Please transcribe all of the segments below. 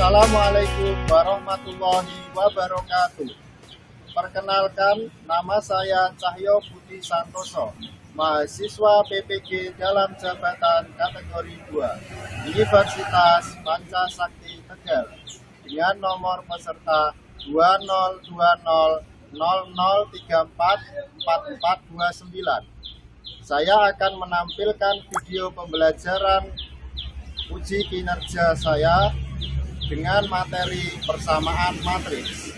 Assalamualaikum warahmatullahi wabarakatuh. Perkenalkan, nama saya Cahyo Budi Santoso, mahasiswa PPG dalam jabatan kategori 2, Universitas Pancasakti Tegal, dengan nomor peserta 202000344429. Saya akan menampilkan video pembelajaran uji kinerja saya dengan materi persamaan matriks.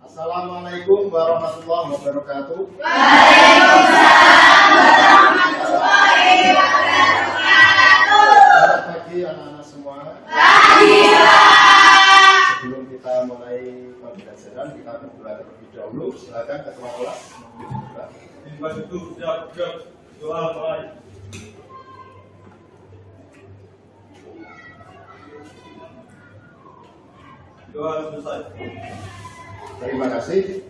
Assalamualaikum warahmatullahi wabarakatuh. Waalaikumsalam warahmatullahi wabarakatuh. Selamat pagi anak-anak semua. Pagi, Pak. Sebelum kita mulai pembelajaran, kita berdoa terlebih dahulu. Silakan ketua kelas membuka. Itu doa mulai. Doa selesai. Terima kasih.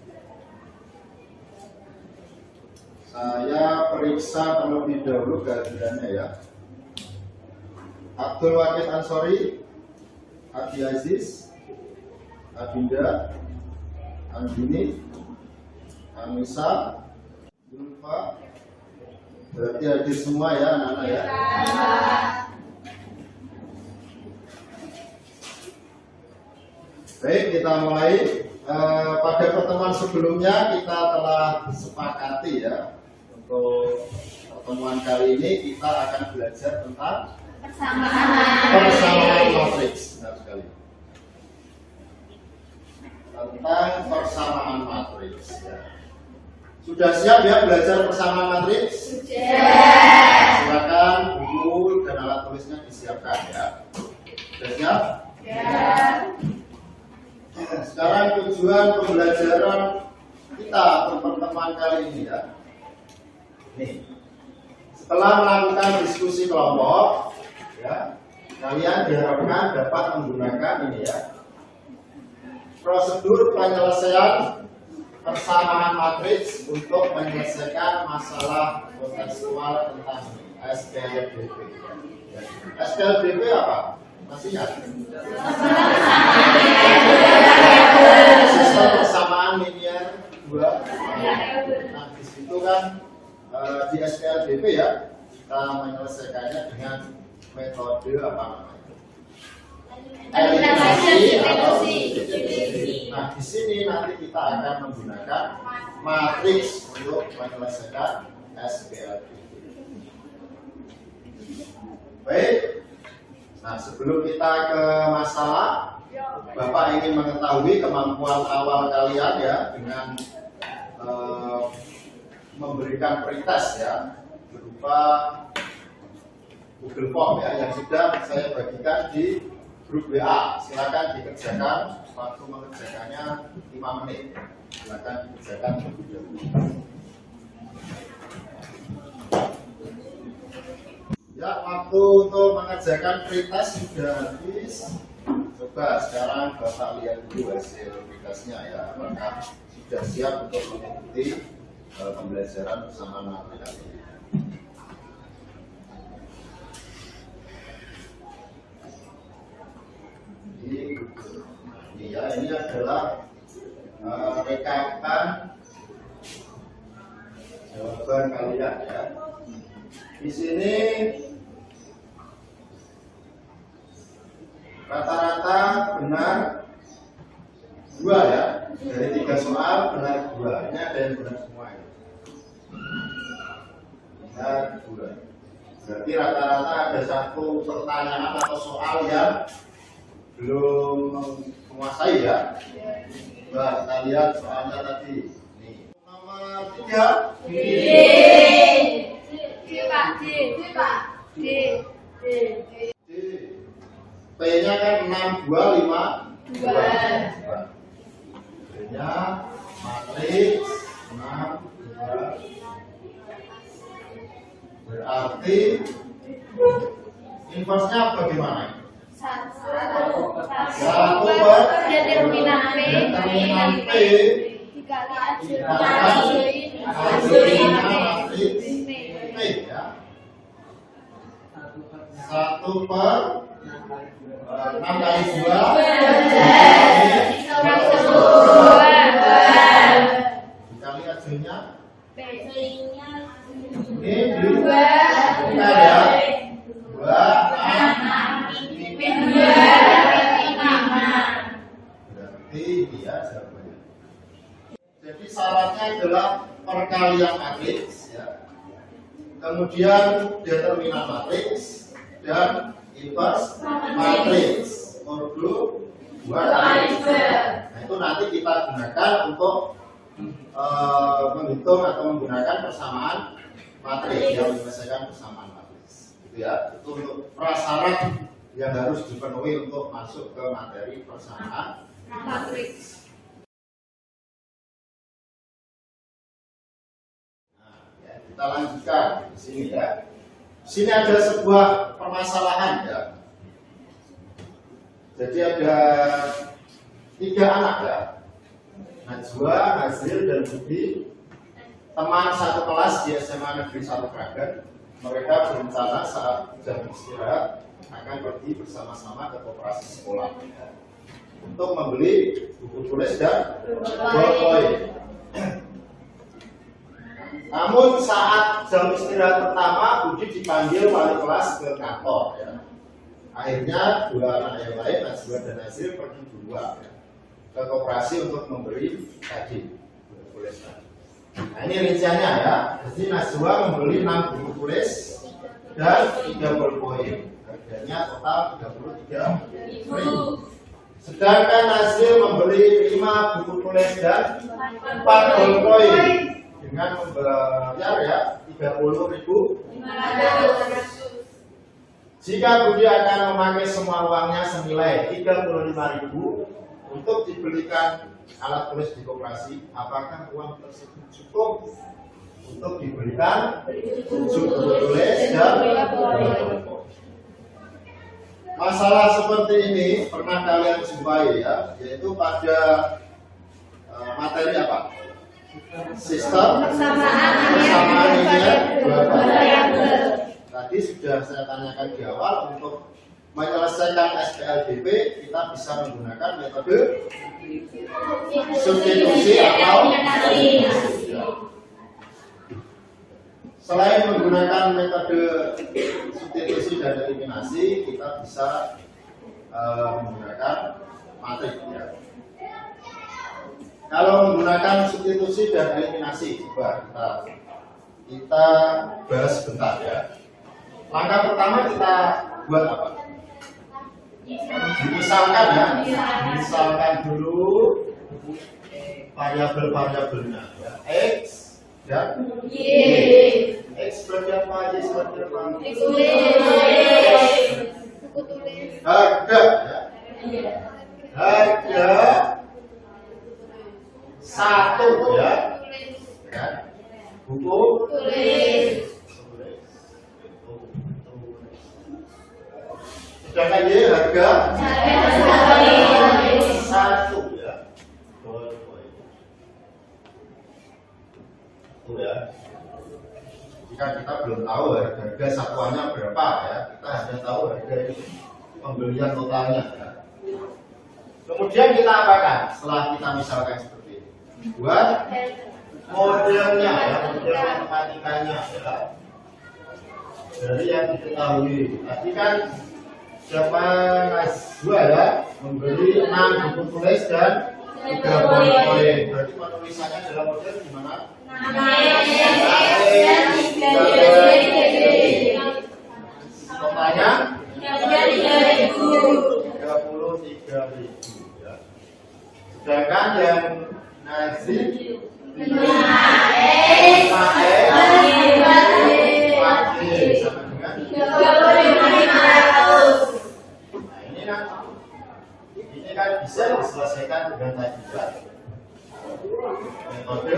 Saya periksa terlebih dahulu kehadirannya ya. Abdul Wahid Ansori, Adi Aziz, Adinda, Andini, Anissa, Zulfa. Berarti hadir semua ya anak-anak ya. Baik, kita mulai. Pada pertemuan sebelumnya kita telah sepakati ya, untuk pertemuan kali ini kita akan belajar tentang persamaan matriks. Benar sekali. Tentang persamaan matriks ya. Sudah siap ya belajar persamaan matriks? Sudah. Silakan buku dan alat tulisnya disiapkan ya. Sudah siap? Ya. Sekarang tujuan pembelajaran kita untuk pertemuan kali ini ya. Nih, setelah melakukan diskusi kelompok, ya, kalian diharapkan dapat menggunakan ini ya, prosedur penyelesaian persamaan matriks untuk menyelesaikan masalah kontekstual tentang SPLDP. Ya. SPLDP apa? Masih ingat? Sistem persamaan linear 2. Nah, di situ kan di SPLDP ya, kita menyelesaikannya dengan metode apa namanya? Eliminasi atau substitusi. Nah, di sini nanti kita akan menggunakan matriks untuk menyelesaikan SPLDP. Baik. Nah, sebelum kita ke masalah, Bapak ingin mengetahui kemampuan awal kalian ya dengan memberikan pretest ya berupa Google Form ya yang sudah saya bagikan di grup WA. Silakan dikerjakan, waktu mengerjakannya 5 menit. Silakan dikerjakan terlebih dahulu. Ya, waktu untuk mengerjakan pretest sudah habis. Coba sekarang Bapak lihat dulu hasil pretestnya ya, apakah sudah siap untuk mengikuti pembelajaran bersama materi ini. Ini adalah rekapan jawaban kalian ya. Di sini rata-rata benar 2 ya, dari 3 soal benar 2. Ini ada yang benar semua ya. Benar 2. Berarti rata-rata ada satu pertanyaan atau soal yang belum menguasai ya. Coba kita lihat soalnya tadi. Nih. Nomor 3. P-nya kan 6252. P-nya matriks 62. Berarti inverse-nya bagaimana? 1 per determinan P dikali dikali matriks P 1 per 6 kali 2 dikali hasilnya ini bukan ya 2 berarti ini ya jawabannya. Jadi syaratnya adalah perkalian matriks ya. Kemudian determinan matriks dan inverse matriks modulo 2 kali. Nah, itu nanti kita gunakan untuk menghitung atau menggunakan persamaan matriks yang menyelesaikan persamaan matriks. Gitu ya. Itu untuk prasyarat yang harus dipenuhi untuk masuk ke materi persamaan matriks. Kita lanjutkan di sini ya. Di sini ada sebuah permasalahan ya. Jadi ada 3 anak ya. Najwa, Nazril, dan Budi, teman satu kelas di SMA Negeri 1 Kragan. Mereka berencana saat jam istirahat akan pergi bersama-sama ke koperasi sekolah ya, untuk membeli buku tulis dan ballpoint. Namun saat jam istirahat pertama, Budi dipanggil wali kelas ke kantor ya. Akhirnya 2 anak yang lain, Najwa dan Nazril, pergi duluan ya, ke koperasi untuk membeli tadi buku tulis. Nah, ini rinciannya ya. Jadi Najwa membeli 6 buku tulis dan 3 ballpoint. Harganya total 33.000. Sedangkan Nazril membeli 5 buku tulis dan 4 ballpoint dengan membayar ya 30.500. Jika Budi akan memakai semua uangnya senilai 35.000 untuk dibelikan alat tulis di koperasi, apakah uang tersebut cukup untuk dibelikan 7 buku tulis dan ballpoint? Masalah seperti ini pernah kalian jumpai ya, yaitu pada materi apa? Sistem persamaan linear dua variabel. Tadi sudah saya tanyakan di awal, untuk menyelesaikan SPLDP kita bisa menggunakan metode substitusi atau eliminasi. Selain menggunakan metode substitusi dan eliminasi, kita bisa menggunakan matriks ya. Kalau menggunakan substitusi dan eliminasi, coba kita bahas sebentar ya. Langkah pertama kita buat apa? Misalkan ya, misalkan dulu variabel-variabelnya ya, X dan Y. X seperti apa, Y seperti apa? Harga ya. Harga 1 ya. Buku tulis. Sedangkan Y harga 1 ya. Itu ya. Jika kita belum tahu harga satuannya berapa ya, kita hanya tahu harga pembelian totalnya ya. Kemudian kita apakan setelah kita misalkan seperti ini? Buat modelnya ya, model matematikanya ya. Dari yang diketahui tadi kan siapa Najwa ya, membeli 6 buku tulis dan 3 ballpoint. Berarti penulisannya dalam model gimana? Totalnya 33.000 ya. Sedangkan yang Nazril 5X sama dengan 35.500. Ini kan bisa diselesaikan dengan tadi ya, metode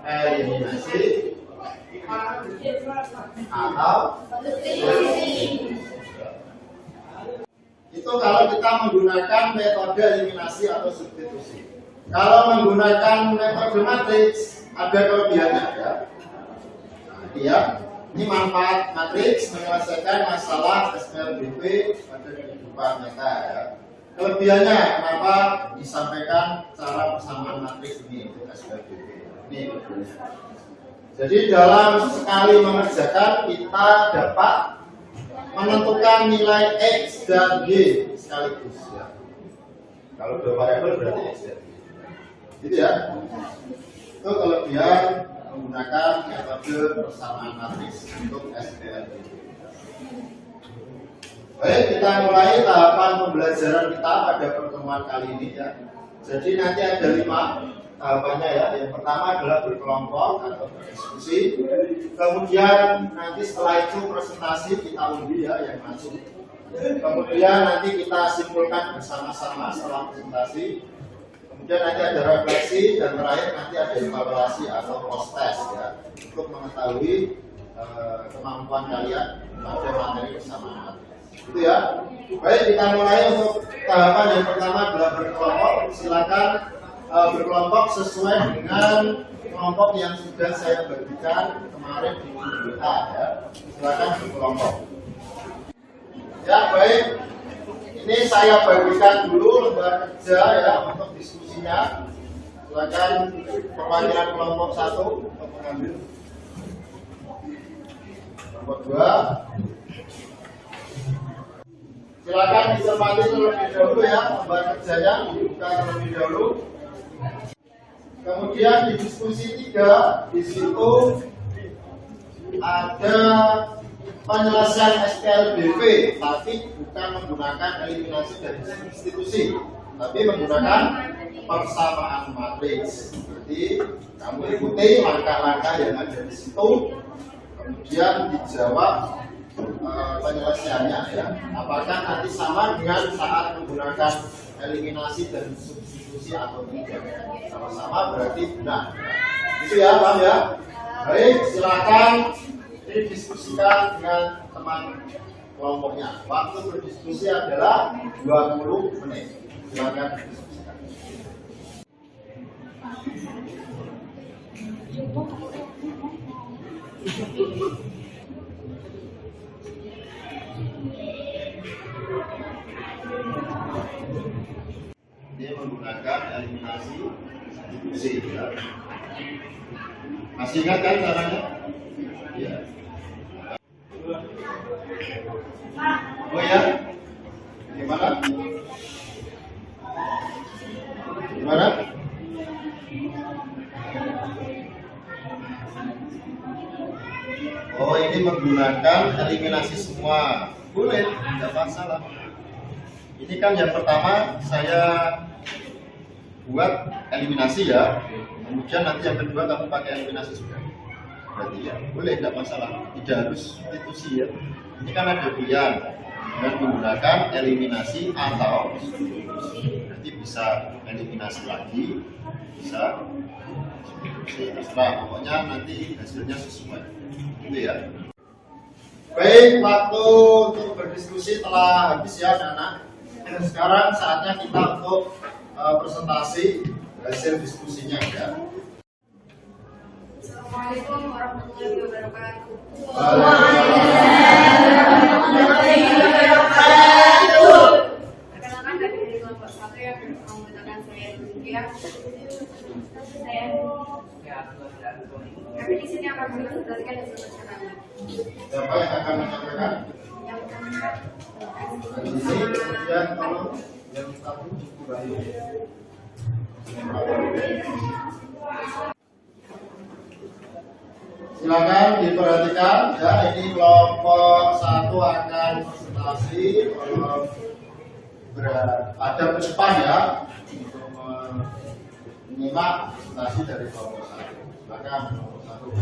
eliminasi atau itu kalau kita menggunakan metode eliminasi atau substitusi. Kalau menggunakan metode matriks ada kelebihannya ya. Dia Ini manfaat matriks menyelesaikan masalah SPLBP pada kehidupan nyata ya. Kelebihannya kenapa disampaikan cara persamaan matriks ini untuk SPLBP. Ini kelebihannya. Jadi dalam sekali mengerjakan kita dapat menentukan nilai X dan Y sekaligus ya. Kalau dua variabel berarti X dan Y. Gitu ya. Itu kelebihan menggunakan metode persamaan matriks untuk SPLBP. Baik, kita mulai tahapan pembelajaran kita pada pertemuan kali ini ya. Jadi nanti ada 5 tahapannya ya. Yang pertama adalah berkelompok atau berdiskusi. Kemudian nanti setelah itu presentasi kita undi ya yang masuk. Kemudian nanti kita simpulkan bersama-sama setelah presentasi. Kemudian nanti ada refleksi dan terakhir nanti ada evaluasi atau post test ya untuk mengetahui kemampuan kalian pada materi persamaan. Itu ya. Baik, kita mulai untuk tahapan yang pertama adalah berkelompok. Silakan berkelompok sesuai dengan kelompok yang sudah saya bagikan kemarin di grup WA ya. Silakan berkelompok. Ya, baik. Ini saya bagikan dulu lembar kerja ya untuk diskusinya. Silakan perwakilan kelompok 1 untuk mengambil. Kelompok 2. Silakan dicermati terlebih dahulu ya lembar kerjanya, dibuka terlebih dahulu. Kemudian di diskusi 3 di situ ada penyelesaian SPLBP, tapi bukan menggunakan eliminasi dari substitusi, tapi menggunakan persamaan matriks. Jadi kamu ikuti langkah-langkah yang ada di situ, kemudian dijawab penyelesaiannya ya. Apakah nanti sama dengan saat menggunakan eliminasi dan substitusi atau tidak? Sama-sama berarti benar. Itu ya, paham ya? Baik, silakan didiskusikan dengan teman kelompoknya. Waktu berdiskusi adalah 20 menit. Silakan didiskusikan. Dia menggunakan eliminasi substitusi ya. Masih ingat kan caranya? Ya. Oh ya, gimana? Gimana? Oh, ini menggunakan eliminasi semua. Boleh, tidak masalah. Ini kan yang pertama saya buat eliminasi ya. Kemudian nanti yang kedua kamu pakai eliminasi sudah. Berarti ya, boleh, tidak masalah. Tidak harus substitusi ya. Ini kan ada pilihan dengan menggunakan eliminasi atau substitusi. Berarti bisa eliminasi lagi, bisa substitusi. Terserah, pokoknya nanti hasilnya sesuai. Gitu ya. Baik, waktu untuk berdiskusi telah habis ya anak-anak. Sekarang saatnya kita untuk presentasi hasil diskusinya ya. Assalamualaikum warahmatullahi wabarakatuh. Perkenalkan dari kelompok 1 yang menggunakan saya Julia. Kami di sini akan mempresentasikan hasil percakapan. Siapa yang akan menyampaikan? Yang pertama, Di sini, kemudian tolong yang satu Bayu. Silakan diperhatikan ya, ini kelompok 1 akan presentasi, ada ke depan ya untuk menyimak presentasi dari kelompok 1. Silakan kelompok 1.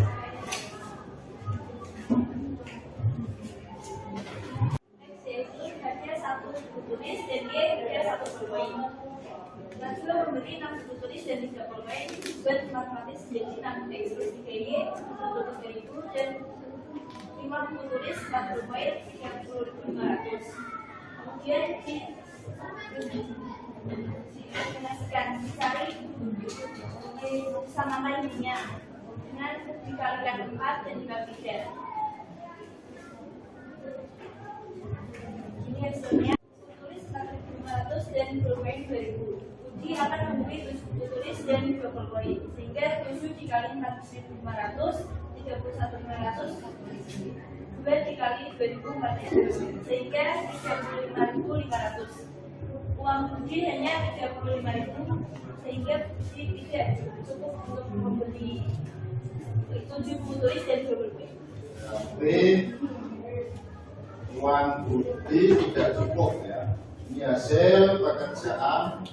Ada 1 buku tulis dan dia ada 1 pulpen. Lalu memberi 6 buku tulis dan 3 pulpen buat matematis jadi 6 X plus 3Y untuk 3.000 dan 5 buku tulis 4 pulpen 30.500. Kemudian diaplikasikan dicari sama lainnya dengan dikalikan 4 dan dibagi 3. Ini hasilnya tulis 4.500 dan full point 2.000. Uji akan memberi 7 tulis dan 20 poin, sehingga 7 dikali 4.500 31.500, 2 dikali 2.400, sehingga 35.500. Uang uji hanya 35.000, sehingga uji tidak cukup untuk membeli 7 tulis dan 20 poin. Tapi uang bukti tidak cukup ya. Ini hasil pekerjaan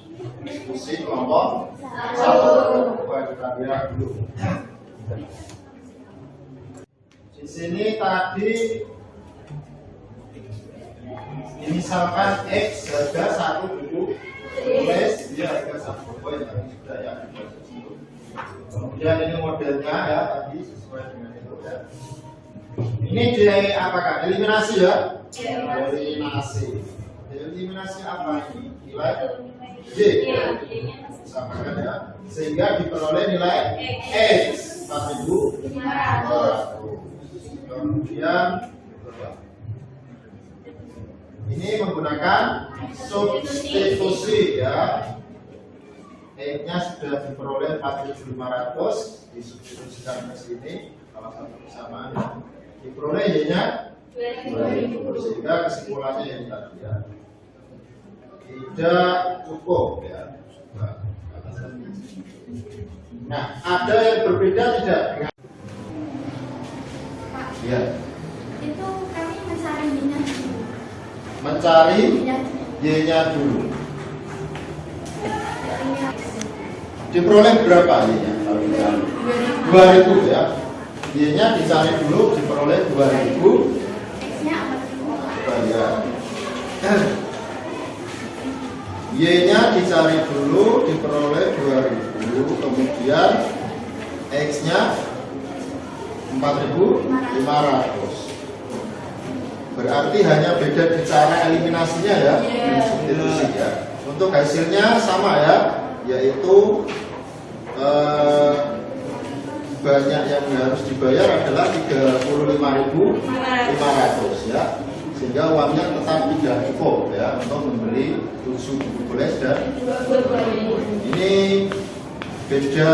diskusi kelompok 1. Coba kita lihat dulu. Di sini tadi misalkan X harga 1 buku tulis, dia harga 1 poin tadi sudah ya. Kemudian ini modelnya ya tadi sesuai dengan itu ya. Ini di apakah? Eliminasi ya? Eliminasi. Eliminasi apa ini? Nilai J. Samakan ya. Sehingga diperoleh nilai X 4.500. Kemudian ini menggunakan substitusi ya. X-nya sudah diperoleh 4.500, disubstitusikan ke sini salah satu persamaan ya. Diperoleh Y-nya 2.000, sehingga kesimpulannya yang tadi ya tidak cukup ya. Nah, ada yang berbeda tidak dengan ya. Itu kami mencari Y-nya dulu. Mencari Y-nya dulu. Diperoleh berapa Y-nya? Kalau dicari 2.000 ya. Y-nya dicari dulu, diperoleh 2.000. X-nya 4.000. Ya. Y-nya dicari dulu, diperoleh 2.000. Kemudian X-nya 4.500. Berarti hanya beda di cara eliminasinya ya, substitusi ya. Untuk hasilnya sama ya, yaitu banyak yang harus dibayar adalah 35.500 ya, sehingga uangnya tetap tidak cukup ya untuk membeli 7 buku tulis dan ini beda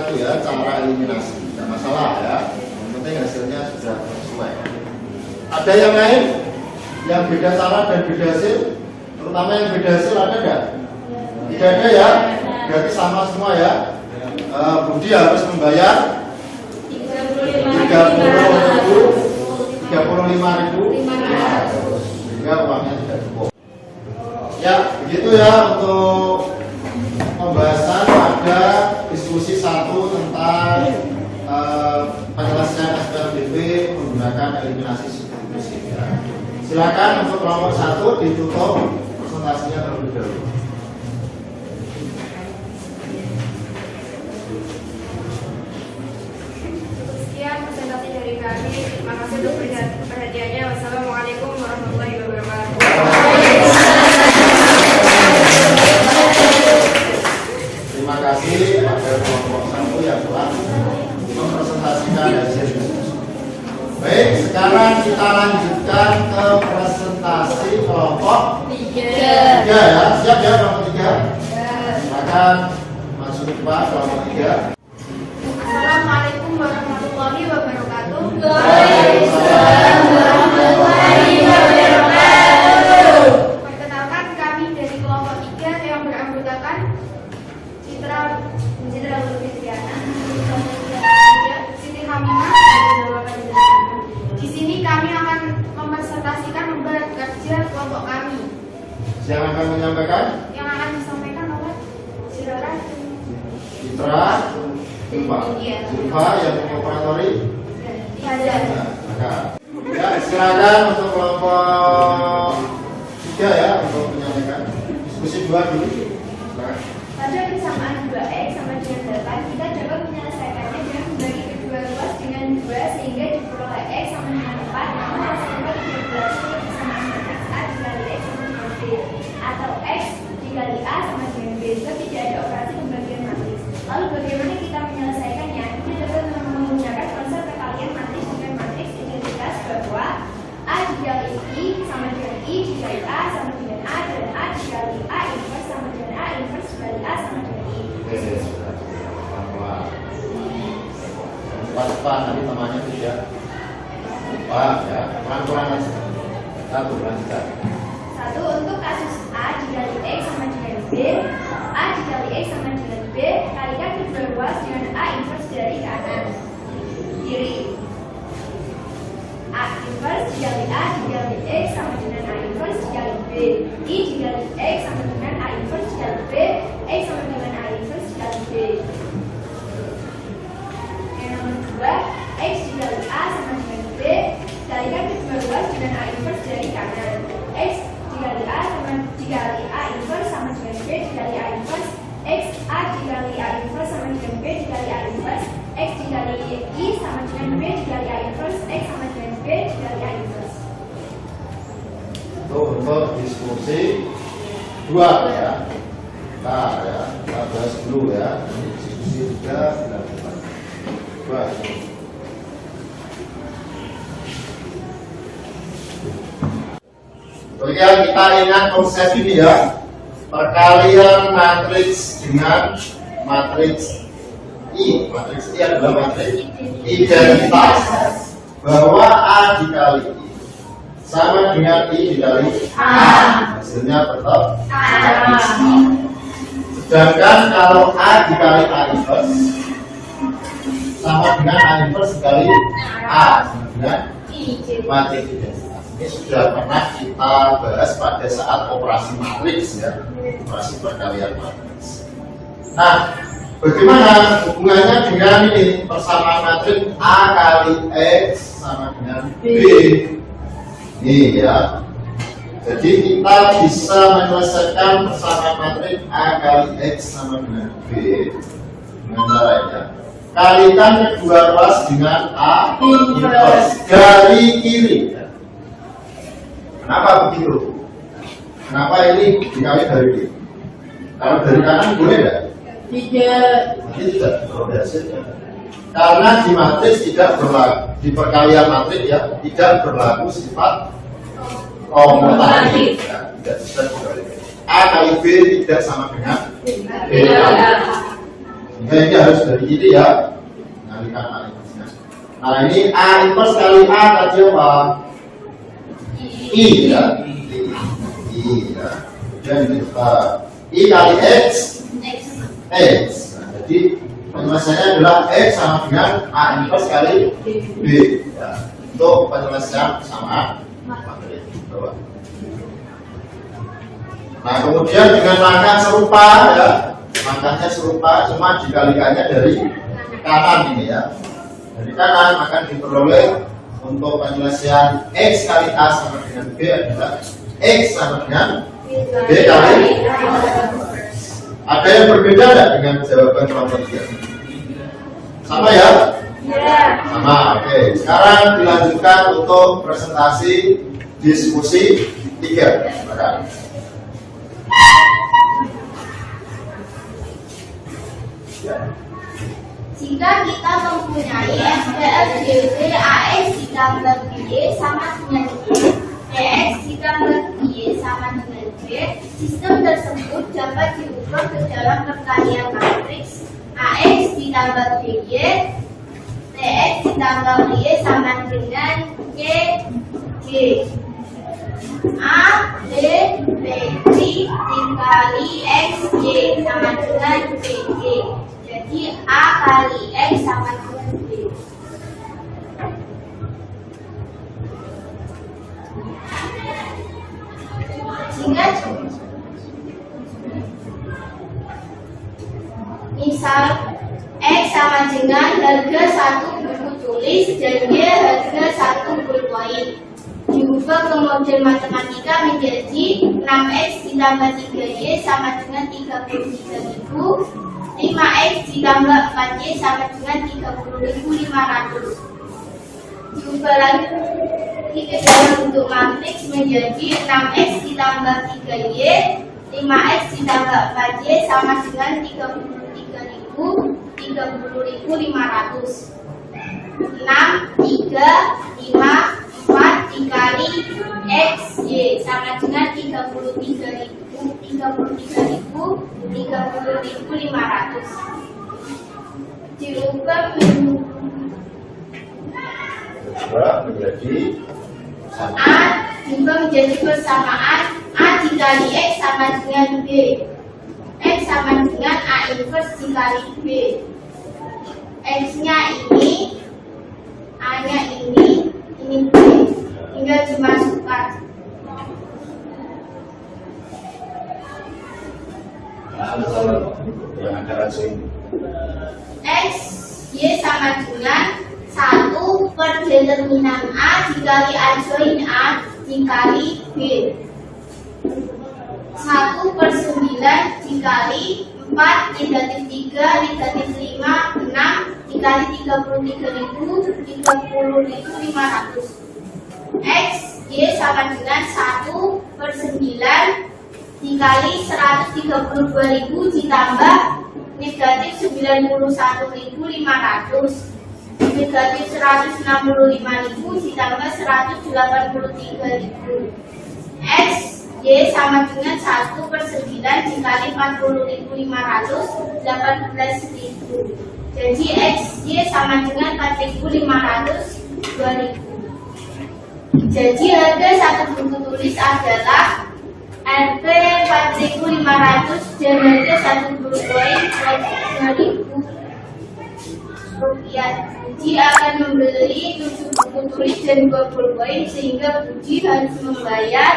itu ya cara eliminasi, tidak masalah ya, yang penting hasilnya sudah sesuai. Ada yang lain yang beda cara dan beda hasil, terutama yang beda hasil ada nggak? Tidak ada ya, berarti sama semua ya. Budi harus membayar 35.500 sehingga uangnya tidak cukup. Ya, begitu ya untuk pembahasan pada diskusi 1 tentang penyelesaian SPLDP menggunakan eliminasi substitusi. Ya. Silakan untuk kelompok 1 ditutup presentasinya terlebih dahulu. Sekian presentasi dari kami. Terima kasih untuk perhatiannya. Wassalamualaikum warahmatullahi wabarakatuh. Terima kasih pada kelompok 1 yang telah mempresentasikan hasil diskusi. Baik, sekarang kita lanjutkan ke presentasi kelompok 3 ya. Siap ya kelompok 3? Silakan masuk Pak kelompok 3. Assalamualaikum warahmatullahi wabarakatuh. Waalaikumsalam warahmatullahi wabarakatuh. Perkenalkan kami dari kelompok 3 yang beranggotakan Citra Lutfitriana, Siti Hamimah, dan Jawa Panjang. Di sini kami akan mempresentasikan lembar kerja kelompok kami. Siapa yang akan menyampaikan? Yang akan disampaikan oleh silakan. Citra, Zulfa, Zulfa yang mengoperatori. Hajar. Ya, silakan untuk kelompok 3 ya untuk menyampaikan diskusi 2 dulu. Silakan. Pada persamaan 2x sama dengan 8, kita dapat menyelesaikannya dengan membagi kedua ruas dengan 2 sehingga diperoleh x sama dengan 4, namun hasilnya tidak berhasil persamaan matriks A dikali x sama dengan B, atau x dikali A sama dengan B, jika tidak ada operasi pembagian matriks. Lalu bagaimana kita menyelesaikannya? Kita dapat menggunakan konsep perkalian matriks dengan matriks identitas bahwa A dikali Oke, lupa nanti temannya tidak lupa ya, pelan-pelan aja. Kita berlanjut. 1. Untuk kasus A dikali X sama dengan B, A dikali X sama dengan B, kalikan kedua ruas dengan A inverse dari kanan kiri. A inverse dikali A dikali X sama dengan A inverse dikali B, I dikali X sama dengan A inverse dikali B, X sama dengan A inverse dikali B. Yang nomor 2, X dikali A sama dengan B, kalikan kedua ruas dengan A inverse dari kanan. X dikali A sama dikali A inverse sama dengan B dikali A inverse, X A dikali A inverse sama dengan B dikali A inverse, X dikali I sama dengan B dikali A inverse, X sama dengan B dikali A inverse. Itu untuk diskusi 2 ya. Nah ya, kita bahas dulu ya. Ini diskusi 3 dilakukan 2. Kemudian kita ingat konsep ini ya, perkalian matriks dengan matriks I. Matriks I adalah matriks identitas, bahwa A dikali I sama dengan I dikali A, hasilnya tetap matriks A. Sedangkan kalau A dikali A inverse sama dengan A inverse dikali A sama dengan matriks identitas. Ini sudah pernah kita bahas pada saat operasi matriks ya, operasi perkalian matriks. Nah, bagaimana hubungannya dengan ini persamaan matriks A kali X sama dengan B? Ini ya. Jadi kita bisa menyelesaikan persamaan matriks A kali X sama dengan B dengan cara ini. Kalikan kedua ruas dengan A inverse dari kiri. Kenapa begitu? Kenapa ini dikali dari kiri? Kalau dari kanan boleh nggak? Tidak. Tidak. Kalau hasilnya. Karena di matriks tidak berlaku, di perkalian matriks ya tidak berlaku sifat komutatif. Ya, tidak bisa dikali. A kali B tidak sama dengan B. Sehingga ini harus dari kiri ya. Kalikan A inverse. Nah ini A inverse kali A tadi apa? I ya, I ya. Kemudian ini I kali X, X. Nah, jadi penyelesaiannya adalah X sama dengan A inverse kali B. Ya. Untuk penyelesaian sama materi. Nah kemudian dengan langkah serupa ya, langkahnya serupa, cuma dikalikannya dari kanan ini ya. Dari kanan akan diperoleh untuk penyelesaian X kali A sama dengan B adalah X sama dengan B kali. Ada yang berbeda nggak dengan jawaban kelompok 3? Sama ya? Sama, oke. Sekarang dilanjutkan untuk presentasi diskusi 3. Silakan. Jika kita mempunyai SPL DV AX ditambah BY sama dengan B, DX ditambah BY sama dengan B, sistem tersebut dapat diubah ke dalam perkalian matriks AX ditambah BY, DX ditambah BY sama dengan G. A, B, B3 dikali XY sama dengan BG. Jadi A kali X sama dengan B. Jika misal X sama dengan harga 1 buku tulis dan Y harga 1 pulpoin, diubah ke model matematika menjadi 6X ditambah 3Y sama dengan 33.000, 5X ditambah 4Y sama dengan 30.500. Diubah lagi ke dalam bentuk matriks menjadi 6X ditambah 3Y, 5X ditambah 4Y sama dengan 30.500. 6, 3, 5, 4 dikali XY sama dengan 33.500. 30.500 diubah menjadi A diubah menjadi persamaan A dikali X sama dengan B. X sama dengan A inverse dikali B. X-nya ini, A-nya ini B. Tinggal dimasukkan. yang ada racun. X, Y sama dengan 1 per determinan A dikali adjoin A dikali B. 1 per 9 dikali 4 negatif 3 negatif 5 6 dikali 30.500. X, Y sama dengan 1 per 9 dikali 132.000 ditambah negatif 91.500 negatif 165.000 ditambah 183.000. X, Y sama dengan 1 per 9 dikali 40.500 18.000. Jadi X, Y sama dengan 4.500 2.000. Jadi harga satu buku tulis adalah Rp 4.500 dan harga satu buku koin Rp2.000. Budi akan membeli 7 buku tulis dan 2 buku koin sehingga Budi harus membayar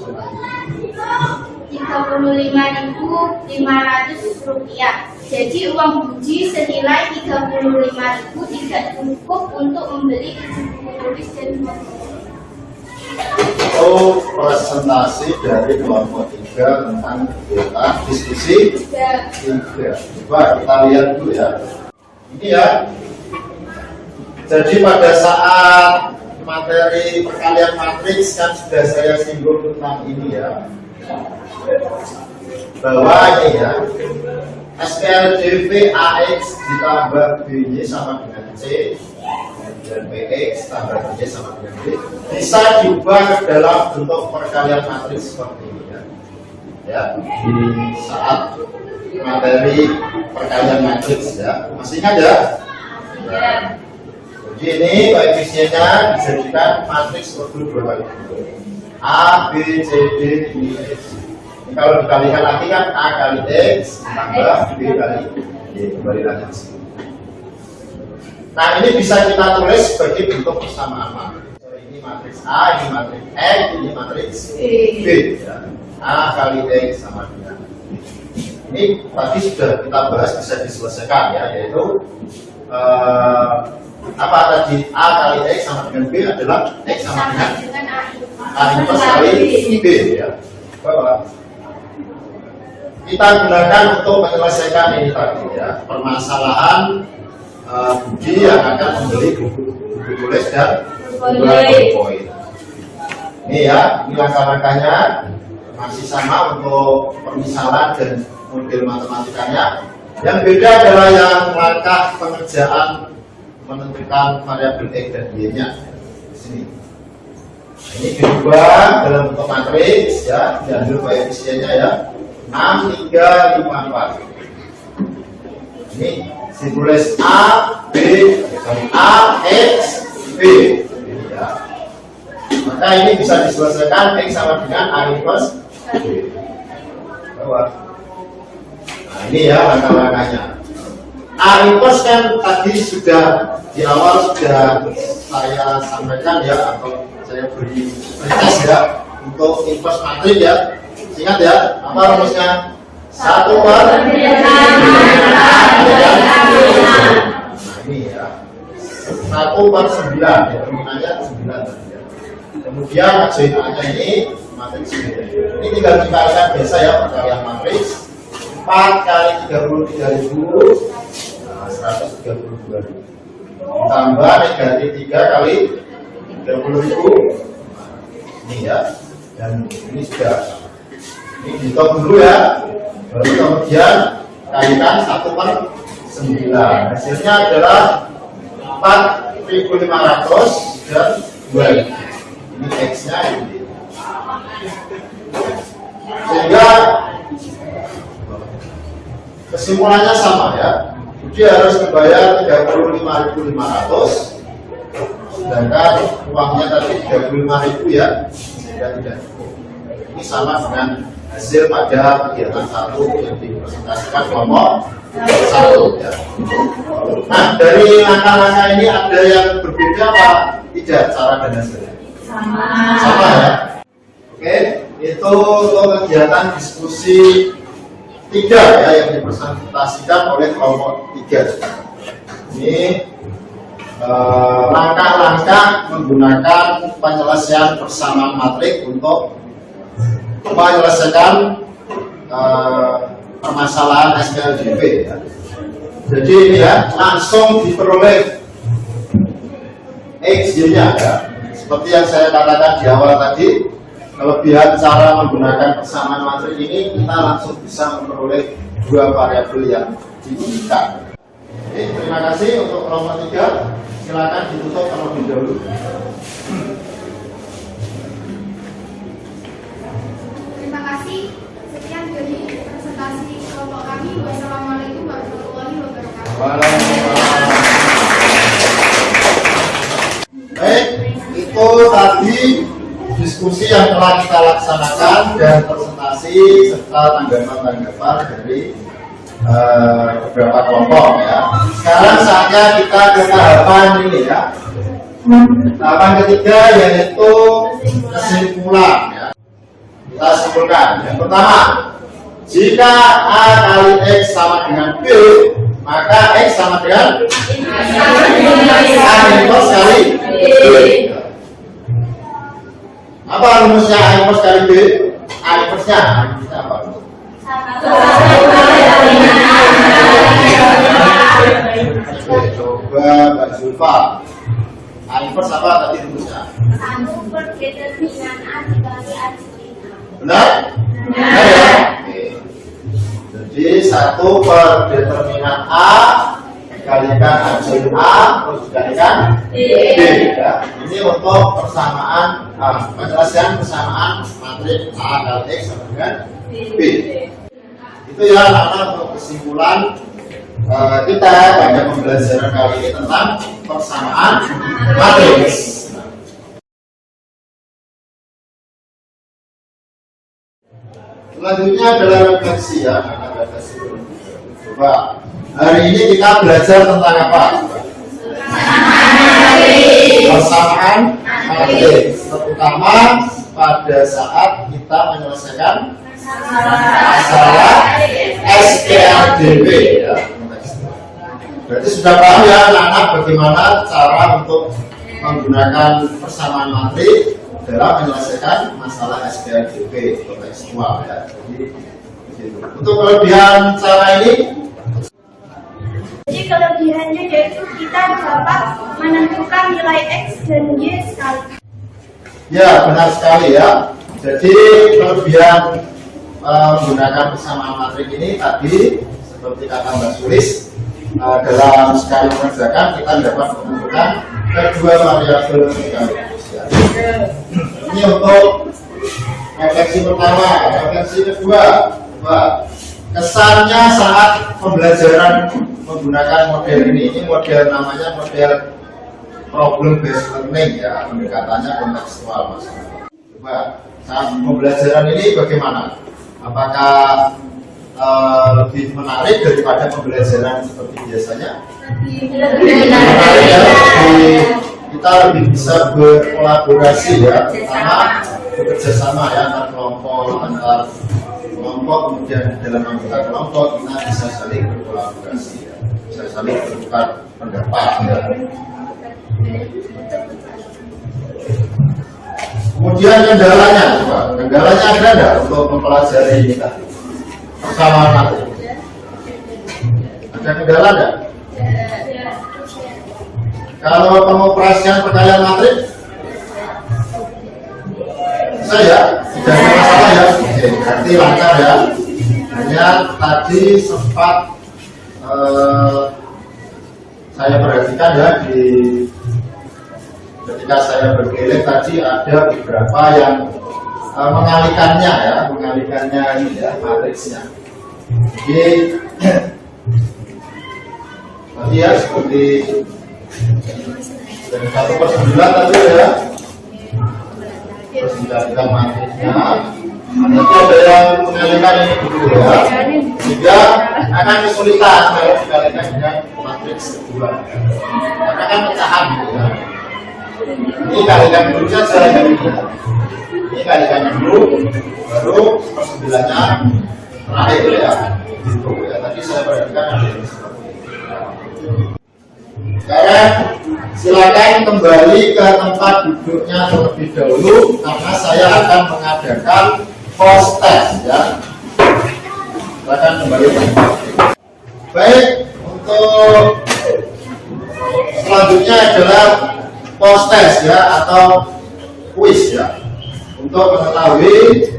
Rp35.500. Jadi uang Budi senilai Rp35.000 tidak cukup untuk membeli 7 buku tulis dan 2 buku koin. Itu presentasi dari kelompok 3 tentang data diskusi 3. Coba kita lihat dulu ya. Ini ya. Jadi pada saat materi perkalian matriks kan sudah saya singgung tentang ini ya. Bahwa ini ya. SPLDV AX ditambah BY sama dengan C dan PX tambah BY sama dengan B bisa diubah ke dalam bentuk perkalian matriks seperti ini ya. Ya, di saat materi perkalian matriks ya. Masih ingat ya? Ya. Jadi ini koefisiennya dijadikan matriks bergrup A, B, C, D, E, F. Ini kalau dikalikan lagi kan A kali X tambah B kali Y, kembali lagi ke sini. Nah ini bisa kita tulis sebagai bentuk persamaan matriks. Ini matriks A, ini matriks X, ini matriks B. Ya. A kali X sama dengan ini tadi sudah kita bahas, bisa diselesaikan ya, yaitu apa tadi A kali X sama dengan B adalah X sama dengan A inverse kali B ya. Bahwa kita gunakan untuk menyelesaikan ini tadi ya, permasalahan Budi yang akan membeli buku tulis dan poin. Ini ya, ini langkah-langkahnya masih sama untuk permisalan dan model matematikanya. Yang beda adalah yang langkah pengerjaan menentukan variabel X dan Y-nya. Sini. Ini diubah dalam bentuk matriks ya, diambil koefisiennya ya. 6, 3, 5, 4. Ini ditulis A, B, A, X, B. Ini ya. Maka ini bisa diselesaikan X sama dengan A inverse B. Nah ini ya langkah-langkahnya. A inverse kan tadi sudah di awal sudah saya sampaikan ya, atau saya beri tes ya untuk inverse matriks ya. Ingat ya, apa rumusnya? 1 per. Nah ini ya, 1 per 9 ya, terminalnya 9 tadi ya. Kemudian adjoin-nya ini matriks ini. Ini tinggal dikalikan biasa ya, perkalian matriks. 4 kali 33.000, nah 132.000. Tambah negatif 3 kali 30.000. Ini ya, dan ini sudah. Ini dihitung dulu ya, baru kemudian kalikan 1 per 9. Hasilnya adalah 4.500 dan 2. Ini X nya ini. kesimpulannya sama ya. Dia harus membayar 35.500, sedangkan uangnya tadi 35.000 ya, sehingga tidak cukup. Ini sama dengan hasil pada kegiatan 1 yang dipresentasikan kelompok 1 ya. Nah, dari langkah-langkah ini ada yang berbeda apa tidak cara dan hasilnya? Sama ya. Oke, itu untuk kegiatan diskusi 3 ya yang dipresentasikan oleh kelompok 3. Ini langkah-langkah menggunakan penyelesaian persamaan matrik untuk menyelesaikan permasalahan SPLDP ya. Jadi ini ya langsung diperoleh XY-nya ya. Seperti yang saya katakan di awal tadi, kelebihan cara menggunakan persamaan matrik ini kita langsung bisa memperoleh 2 variabel yang diinginkan. Oke, terima kasih untuk kelompok 3. Silakan ditutup terlebih dahulu. Terima kasih. Sekian dari presentasi kelompok kami. Wassalamualaikum warahmatullahi wabarakatuh. Baik, itu tadi diskusi yang telah kita laksanakan dan presentasi serta tanggapan-tanggapan dari beberapa kelompok ya. Sekarang saatnya kita ke tahapan ini ya. Tahapan ketiga yaitu kesimpulan ya. Kita simpulkan. Yang pertama, jika A kali X sama dengan B, maka X sama dengan A inverse kali B. Apa rumusnya A inverse kali B? A inverse-nya apa? Oke, coba Mbak Zulfa. A inverse apa tadi rumusnya? 1 per determinan A dikali A dikali A. Benar? Benar ya? Oke. Jadi 1 per determinan A dikalikan absolut A terus dikalikan B ya. Ini untuk persamaan penyelesaian persamaan matrik A kali X sama dengan B. Itu ya karena untuk kesimpulan kita pada pembelajaran kali ini tentang persamaan matriks. Selanjutnya adalah refleksi ya. Coba hari ini kita belajar tentang apa? Persamaan matriks, terutama pada saat kita menyelesaikan masalah SPLDP ya. Berarti sudah paham ya anak-anak bagaimana cara untuk menggunakan persamaan matrik dalam menyelesaikan masalah SPLDP kontekstual ya. Jadi untuk kelebihan cara ini, Jadi kelebihannya yaitu kita dapat menentukan nilai X dan Y sekali. ya benar sekali ya. Jadi kelebihan menggunakan persamaan matrik ini tadi seperti kata Mbak Sulis, dalam sekali mengerjakan kita dapat menentukan kedua variabel sekaligus ya. Ini untuk refleksi pertama. Refleksi kedua, kesannya saat pembelajaran menggunakan model ini. Ini model namanya model problem based learning ya, pendekatannya kontekstual mas. Coba saat pembelajaran ini bagaimana? Apakah lebih menarik daripada pembelajaran seperti biasanya? Lebih Menarik ya, kita lebih bisa berkolaborasi ya, pertama bekerja sama ya antar kelompok, kemudian dalam anggota kelompok kita bisa saling berkolaborasi ya, bisa saling bertukar pendapat ya. Kemudian kendalanya, coba kendalanya ada nggak untuk mempelajari ini tadi persamaan matrik? Ada kendala nggak? Kalau pengoperasian perkalian matrik bisa ya, tidak ada masalah ya. Oke, berarti lancar ya. Hanya tadi sempat saya perhatikan ya ketika saya berkeliling tadi ada beberapa yang mengalihkannya ini ya matriksnya. Jadi tadi ya seperti dari 1/9 tadi ya, terus dikalikan matrixnya. Nanti ada yang mengalihkan ini dulu ya, sehingga akan kesulitan kalau dikalikan dengan matriks kedua, karena kan pecahan gitu ya. Ini kalikan dulu saja ya. Ini kalikan dulu, baru 1/9-nya terakhir ya. Gitu ya. Tadi saya perhatikan ada yang seperti itu. Sekarang silakan kembali ke tempat duduknya terlebih dahulu, karena saya akan mengadakan post test ya. Silakan kembali ke tempat. Baik, untuk selanjutnya adalah post test ya, atau quiz ya, untuk mengetahui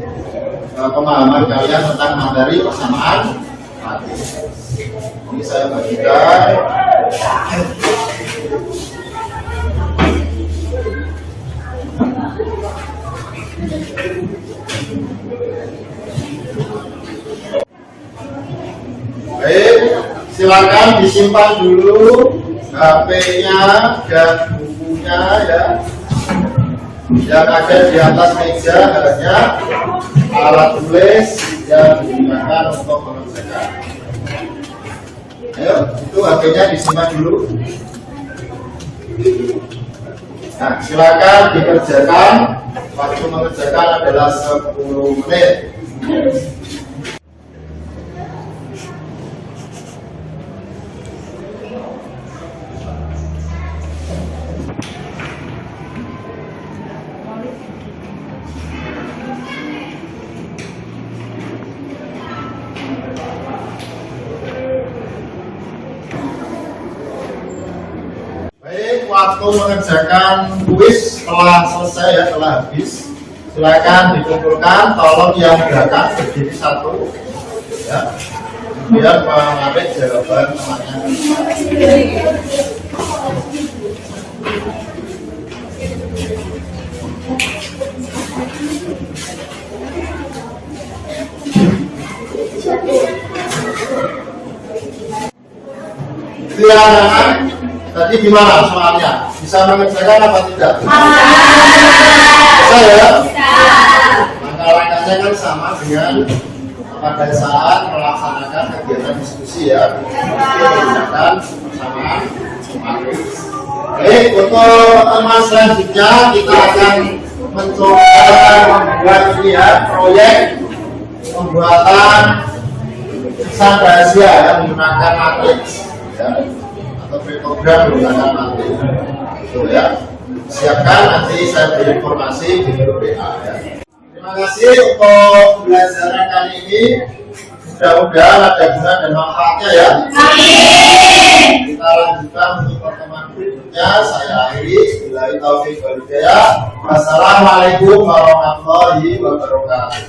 pemahaman kalian tentang materi persamaan matrix. Ini saya bagikan. Baik, silakan disimpan dulu HP-nya dan bukunya ya, yang ada di atas meja, hanya alat tulis yang digunakan untuk mengerjakan. Ayo, itu HP-nya disimpan dulu. Nah, silakan dikerjakan. Waktu mengerjakan adalah 10 menit. Waktu mengerjakan kuis telah selesai ya, telah habis. Silakan dikumpulkan, tolong yang belakang berdiri satu ya, kemudian mengambil jawaban temannya. Silakan. Tadi gimana soalnya? Bisa mengerjakan apa tidak? Bisa ya? Maka langkahnya kan sama dengan pada saat melaksanakan kegiatan diskusi ya. Menggunakan persamaan matrix. Baik, untuk teman selanjutnya kita akan mencoba membuat ini ya, proyek pembuatan pesan rahasia yang menggunakan matrix ya, atau program menggunakan matrix. Itu ya. Siapkan, nanti saya beri informasi di grup WA ya. Terima kasih untuk pembelajaran kali ini. Mudah-mudahan ada guna dan manfaatnya ya. Amin. Kita lanjutkan untuk pertemuan berikutnya. Saya akhiri. Billahi taufiq wal hidayah. Wassalamualaikum warahmatullahi wabarakatuh.